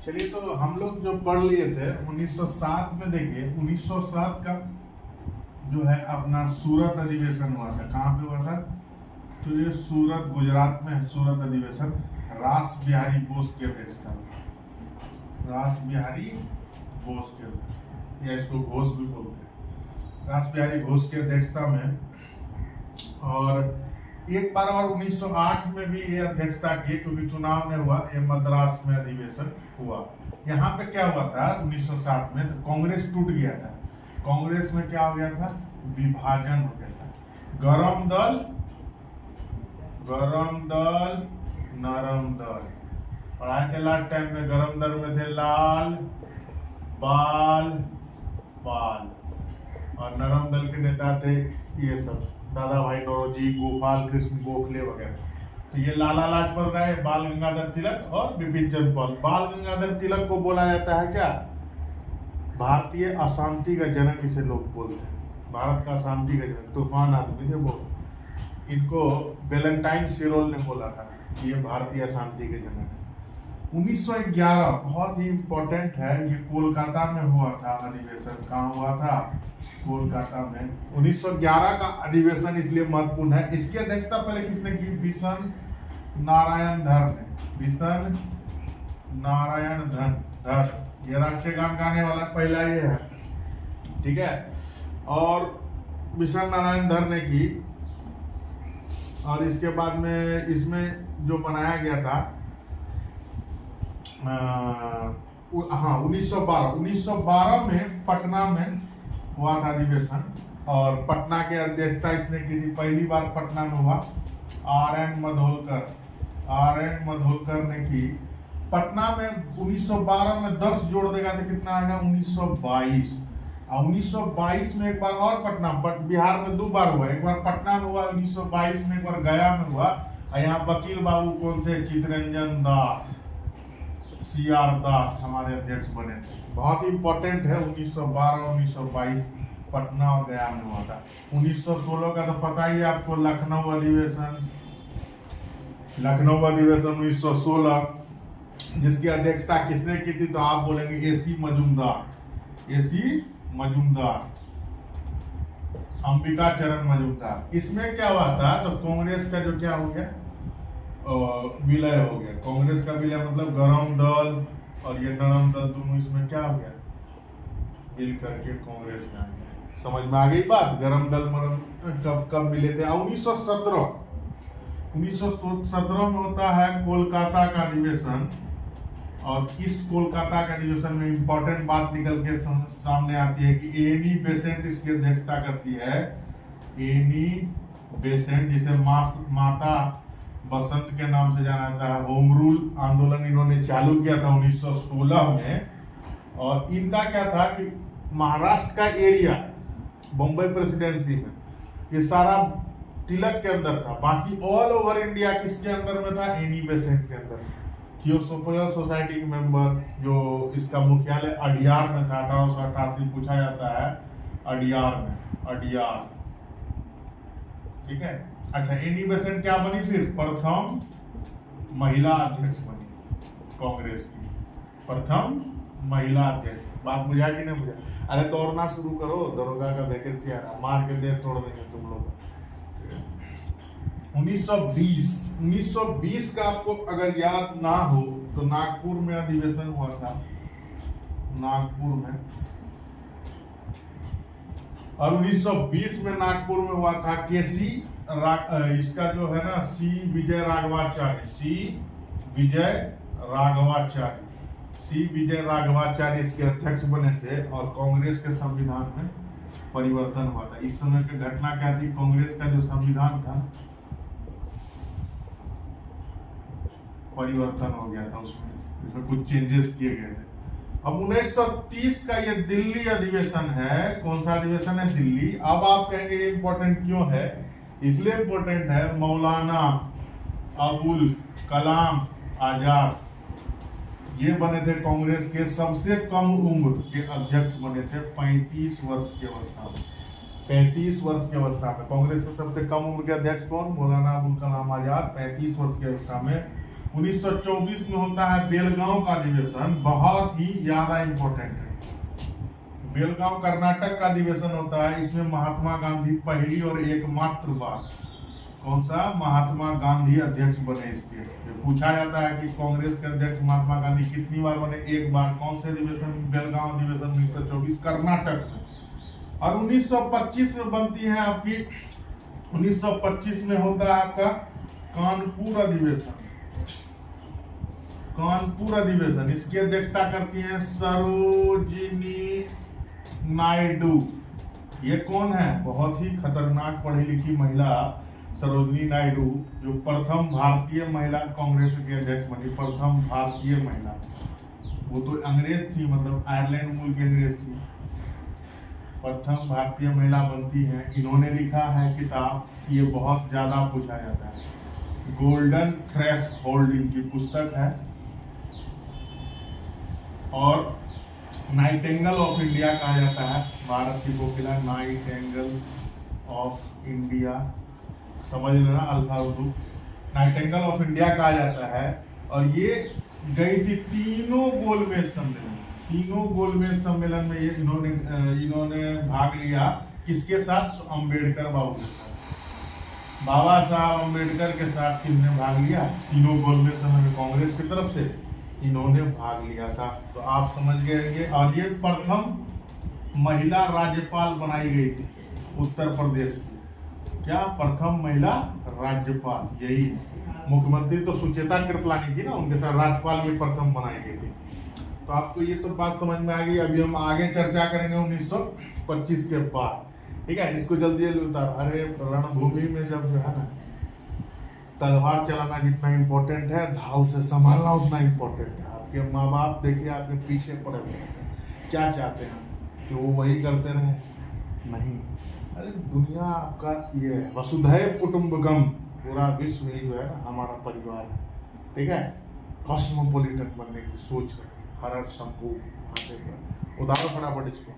चलिए, तो हम लोग जो पढ़ लिए थे 1907 में, देखिए 1907 का जो है अपना सूरत अधिवेशन हुआ था। कहाँ पे हुआ था? तो ये सूरत, गुजरात में है सूरत अधिवेशन। रास बिहारी बोस की अध्यक्षता में, रास बिहारी बोस के, या इसको घोष भी बोलते हैं, रास बिहारी घोष की अध्यक्षता में। और एक बार और 1908 में भी ये अध्यक्षता की, क्योंकि चुनाव में हुआ, ये मद्रास में अधिवेशन हुआ। यहाँ पे क्या हुआ था 1907 में? तो कांग्रेस टूट गया था। कांग्रेस में क्या हो गया था? विभाजन हो गया था। गरम दल, नरम दल पढ़ाए थे लास्ट टाइम में। गरम दल में थे लाल, बाल, पाल, और नरम दल के नेता थे ये सब, दादा भाई नौरोजी, गोपाल कृष्ण गोखले वगैरह। तो ये लाला लाजपत राय, बाल गंगाधर तिलक और बिपिन चंद्र पाल। बाल गंगाधर तिलक को बोला जाता है क्या? भारतीय अशांति का जनक इसे लोग बोलते हैं। भारत का अशांति का जनक, तूफान आदमी थे वो। इनको वेलेंटाइन सिरोल ने बोला था कि ये भारतीय अशांति के जनक है। 1911 बहुत ही इंपॉर्टेंट है, ये कोलकाता में हुआ था अधिवेशन। कहाँ हुआ था? कोलकाता में। 1911 का अधिवेशन इसलिए महत्वपूर्ण है, इसकी अध्यक्षता पहले किसने की? बिशन नारायण धर ने। बिशन नारायण धर, ये राष्ट्रीय गान गाने वाला पहला ये है, ठीक है। और बिशन नारायण धर ने की। और इसके बाद में इसमें जो बनाया गया था, हाँ 1912 में पटना में हुआ था अधिवेशन। और पटना के अध्यक्षता इसने की थी, पहली बार पटना में हुआ। आर.एन. मधोलकर ने की। पटना में 1912 में 10 जोड़ देगा तो कितना आएगा? 1922। और 1922 में एक बार और पटना, बिहार में 2 बार हुआ। एक बार पटना में हुआ 1922 में, एक बार गया में हुआ। और यहाँ वकील बाबू कौन थे? चितरंजन दास, CR दास हमारे अध्यक्ष बने थे। बहुत इंपॉर्टेंट है। 1912 और 1922 पटना और गया में हुआ था। 1916 का तो पता ही है आपको, लखनऊ अधिवेशन 1916, जिसकी अध्यक्षता किसने की थी? तो आप बोलेंगे AC मजूमदार, अंबिका चरण मजूमदार। इसमें क्या हुआ था? तो कांग्रेस का जो क्या हो गया, विलय हो गया। कांग्रेस का विलय मतलब गरम दल और ये नरम दल दोनों इसमें क्या हो गया? मिल करके कांग्रेस में आ गया। समझ में आ गई बात? गरम दल मरम कब मिले थे? 1917 में होता है कोलकाता का अधिवेशन। और इस कोलकाता के अधिवेशन में इंपॉर्टेंट बात निकल के सामने आती है कि एनी बेसेंट इसकी अध्यक्षता करती है। एनी बेसेंट, जिसे माता बसंत के नाम से जाना जाता है। होम रूल आंदोलन इन्होंने चालू किया था 1916 में। और इनका क्या था कि महाराष्ट्र का एरिया, बम्बई प्रेसिडेंसी में, ये सारा तिलक के अंदर था। बाकी ऑल ओवर इंडिया किसके अंदर में था? एनी बेसेंट के अंदर। थियोसोफिकल सोसाइटी के मेंबर, जो इसका मुख्यालय अडियार में था। 1888 पूछा जाता है अडियार, ठीक है। अच्छा, एनी बेसेंट क्या बनी फिर? प्रथम महिला अध्यक्ष बनी कांग्रेस की, प्रथम महिला अध्यक्ष। बात बुझा कि नहीं बुझा? अरे दौड़ना शुरू करो, दरोगा का वैकेंसी आ रहा, मार के देर तोड़ देंगे तुम लोग। 1920 का आपको अगर याद ना हो तो नागपुर में अधिवेशन हुआ था, नागपुर में। और 1920 में नागपुर में हुआ था इसका जो है ना, सी विजय राघवाचार्य इसके अध्यक्ष बने थे। और कांग्रेस के संविधान में परिवर्तन हुआ था। इस समय की घटना क्या थी? कांग्रेस का जो संविधान था परिवर्तन हो गया था, उसमें कुछ चेंजेस किए गए थे। अब 1930 का ये दिल्ली अधिवेशन है। कौन सा अधिवेशन है? दिल्ली। अब आप कहेंगे ये इंपॉर्टेंट क्यों है? इसलिए इंपॉर्टेंट है, मौलाना अबुल कलाम आजाद ये बने थे कांग्रेस के सबसे कम उम्र के अध्यक्ष बने थे। 35 वर्ष की अवस्था में, 35 वर्ष की अवस्था में कांग्रेस के सबसे कम उम्र के अध्यक्ष कौन? मौलाना अबुल कलाम आजाद। 35 वर्ष की अवस्था में 1924 में होता है बेलगांव का अधिवेशन, बहुत ही ज्यादा इंपॉर्टेंट है। बेलगांव कर्नाटक का अधिवेशन होता है। इसमें महात्मा गांधी पहली और एकमात्र बार, कौन सा, महात्मा गांधी अध्यक्ष बने इसके। ये पूछा जाता है कि कांग्रेस के अध्यक्ष महात्मा गांधी कितनी बार बने, एक बार। कौन से अधिवेशन, बेलगांव अधिवेशन 1924 कर्नाटक में। और 1925 में बनती है आपकी, 1925 में होता है आपका कानपुर अधिवेशन। कानपुर अधिवेशन, इसकी अध्यक्षता करती है सरोजिनी नायडू। ये कौन है, बहुत ही खतरनाक पढ़ी लिखी महिला सरोजिनी नायडू, जो प्रथम भारतीय महिला कांग्रेस की अध्यक्ष बनी, प्रथम भारतीय महिला। वो तो अंग्रेज थी, मतलब आयरलैंड मूल की अंग्रेज थी, प्रथम भारतीय महिला बनती है। इन्होंने लिखा है किताब, ये बहुत ज्यादा पूछा जाता है, गोल्डन थ्रेश होल्ड इनकी पुस्तक है। और नाइटिंगेल ऑफ इंडिया कहा जाता है, भारत की कोकिला, नाइटिंगेल ऑफ इंडिया, समझ लेना, alpha Urdu, Nightingale of India कहा जाता है। और ये गई थी तीनों गोलमेज सम्मेलन, तीनों गोलमेज सम्मेलन में ये इन्होंने भाग लिया। किसके साथ, तो अम्बेडकर बाबू के साथ, बाबा साहब अम्बेडकर के साथ किसने भाग लिया, तीनों गोलमेज सम्मेलन कांग्रेस की तरफ से इन्होंने भाग लिया था। तो आप समझ गए। और ये प्रथम महिला राज्यपाल बनाई गई थी उत्तर प्रदेश की। क्या, प्रथम महिला राज्यपाल, यही है। मुख्यमंत्री तो सुचेता कृपलानी थी ना, उनके साथ राज्यपाल ये प्रथम बनाई गई थी। तो आपको ये सब बात समझ में आ गई। अभी हम आगे चर्चा करेंगे 1925 के बाद, ठीक है। इसको जल्दी जल्दी उतारो। अरे रणभूमि में जब जो है ना, तलवार चलाना जितना इम्पोर्टेंट है, धाव से संभालना उतना इम्पोर्टेंट है। आपके माँ बाप देखिए आपके पीछे पड़े हुए हैं, क्या चाहते हैं कि वो वही करते रहे, नहीं। अरे दुनिया आपका ये है, वसुधैव कुटुंबकम, पूरा विश्व ही जो है ना हमारा परिवार है, ठीक है। कॉस्मोपॉलिटन बनने की सोच रखिए, हर शंभू, उतारो फटाफट इसको।